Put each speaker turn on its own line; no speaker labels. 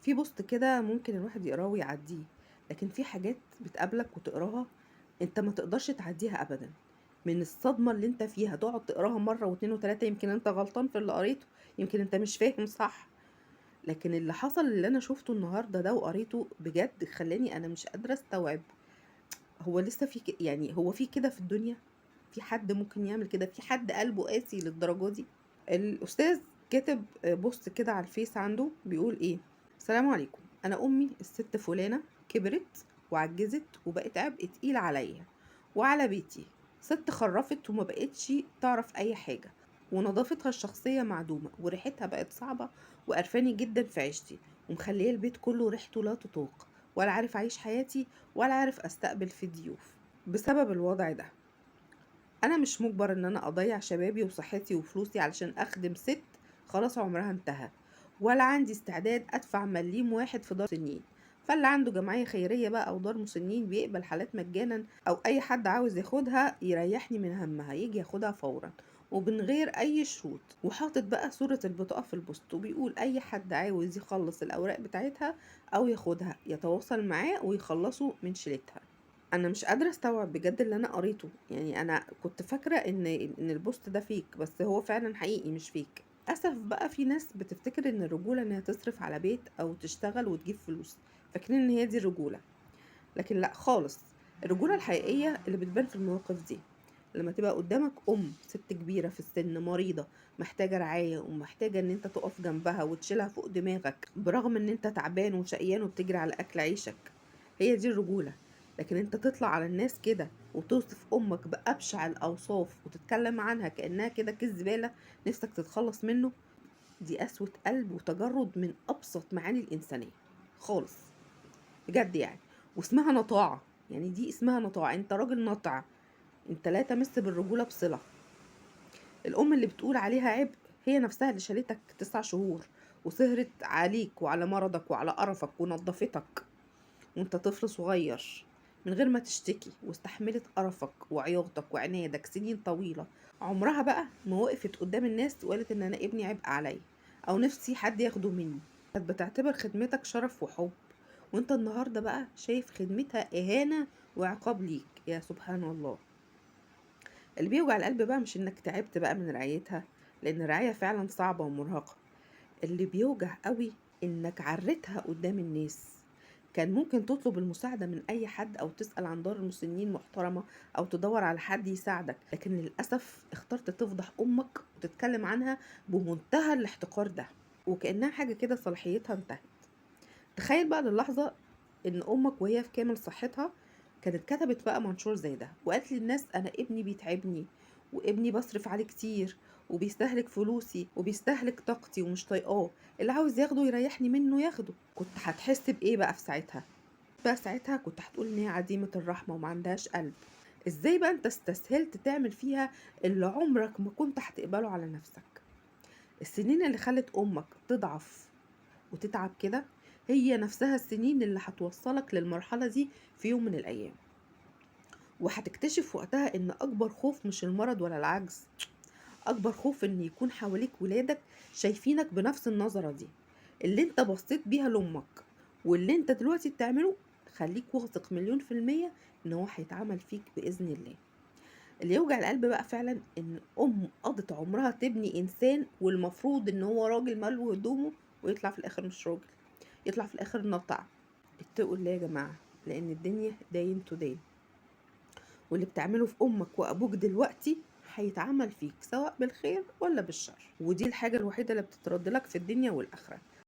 في بوست كده ممكن الواحد يقراه ويعديه، لكن في حاجات بتقابلك وتقراها انت ما تقدرش تعديها ابدا. من الصدمة اللي انت فيها تقعد تقراها مرة واتنين وتلاتة، يمكن انت غلطان في اللي قريته، يمكن انت مش فاهم صح. لكن اللي حصل اللي انا شفته النهاردة ده وقريته بجد خلاني انا مش قادرة استوعب. هو لسه في يعني هو في كده في الدنيا؟ في حد ممكن يعمل كده؟ في حد قلبه قاسي للدرجة دي؟ الأستاذ كاتب بوست كده على الفيس عنده بيقول إيه: السلام عليكم، أنا أمي الست فلانة كبرت وعجزت وبقت عبء تقيل عليا وعلى بيتي. ست خرفت وما بقتش تعرف أي حاجة، ونظافتها الشخصية معدومة، وريحتها بقت صعبة وقرفاني جدا في عيشتي، ومخليه البيت كله ريحته لا تطاق، ولا عارف أعيش حياتي ولا عارف أستقبل في الضيوف. بسبب الوضع ده انا مش مجبر ان انا اضيع شبابي وصحتي وفلوسي علشان اخدم ست خلاص عمرها انتهى، ولا عندي استعداد ادفع مليم واحد في دار مسنين. فاللي عنده جمعية خيرية بقى او دار مسنين بيقبل حالات مجانا، او اي حد عاوز ياخدها يريحني من همها يجي ياخدها فورا ومن غير اي شروط. وحاطط بقى صورة البطاقة في البوست وبيقول اي حد عاوز يخلص الاوراق بتاعتها او ياخدها يتواصل معاه ويخلصوا من شيلتها. انا مش قادره استوعب بجد اللي انا قريته، يعني انا كنت فاكره ان البوست ده فيك، بس هو فعلا حقيقي مش فيك. للاسف بقى في ناس بتفتكر ان الرجوله ان هي تصرف على بيت او تشتغل وتجيب فلوس، فاكرين ان هي دي الرجوله. لكن لا خالص، الرجوله الحقيقيه اللي بتبان في المواقف دي لما تبقى قدامك ست كبيره في السن مريضه محتاجه رعايه ومحتاجه ان انت تقف جنبها وتشيلها فوق دماغك برغم ان انت تعبان وشقيان وبتجري على اكل عيشك. هي دي الرجوله. لكن انت تطلع على الناس كده وتوصف امك بابشع الاوصاف وتتكلم عنها كانها كده كيس زباله نفسك تتخلص منه، دي قسوه قلب وتجرد من ابسط معاني الانسانيه خالص، بجد يعني. واسمها نطاعه، يعني دي اسمها نطاعه، انت راجل نطع، انت لا تمس بالرجوله بصله. الام اللي بتقول عليها عبء هي نفسها اللي شالتك 9 شهور وسهرت عليك وعلى مرضك وعلى قرفك ونظفتك وانت طفل صغير من غير ما تشتكي، واستحملت قرفك وعياطك وعنادك سنين طويلة. عمرها بقى ما وقفت قدام الناس وقالت ان انا ابني عبء عليا او نفسي حد ياخده مني. كانت بتعتبر خدمتك شرف وحب، وانت النهاردة بقى شايف خدمتها اهانة وعقاب ليك. يا سبحان الله. اللي بيوجع القلب بقى مش انك تعبت بقى من رعايتها، لان الرعاية فعلا صعبة ومرهقة. اللي بيوجع قوي انك عريتها قدام الناس. كان ممكن تطلب المساعدة من اي حد او تسأل عن دار المسنين محترمة او تدور على حد يساعدك، لكن للأسف اخترت تفضح امك وتتكلم عنها بمنتهى الاحتقار ده وكأنها حاجة كده صلاحيتها انتهت. تخيل بقى للحظة ان امك وهي في كامل صحتها كانت كتبت بقى منشور زي ده وقالت للناس انا ابني بيتعبني وابني بصرف عليه كتير وبيستهلك فلوسي وبيستهلك طاقتي ومش طايقاه، اللي عاوز ياخده يريحني منه ياخده. كنت هتحس بايه بقى في ساعتها؟ بقى ساعتها كنت هتقول ان هي عديمة الرحمة وما عندهاش قلب. ازاي بقى انت استسهلت تعمل فيها اللي عمرك ما كنت هتقبله على نفسك؟ السنين اللي خلت امك تضعف وتتعب كده هي نفسها السنين اللي هتوصلك للمرحلة دي في يوم من الأيام. وهتكتشف وقتها إن أكبر خوف مش المرض ولا العجز، أكبر خوف إن يكون حواليك ولادك شايفينك بنفس النظرة دي اللي انت بصيت بيها لأمك. واللي انت دلوقتي بتعمله خليك واثق مليون في المية إن هو هيتعمل فيك بإذن الله. اللي يوجع القلب بقى فعلا إن قضت عمرها تبني إنسان والمفروض إن هو راجل ماله هدومه، ويطلع في الآخر مش راجل، يطلع في الآخر نطع. اتقوا الله يا جماعة، لأن الدنيا داين تو داين، واللي بتعمله في أمك وأبوك دلوقتي هيتعمل فيك سواء بالخير ولا بالشر، ودي الحاجة الوحيدة اللي بتترد لك في الدنيا والآخرة.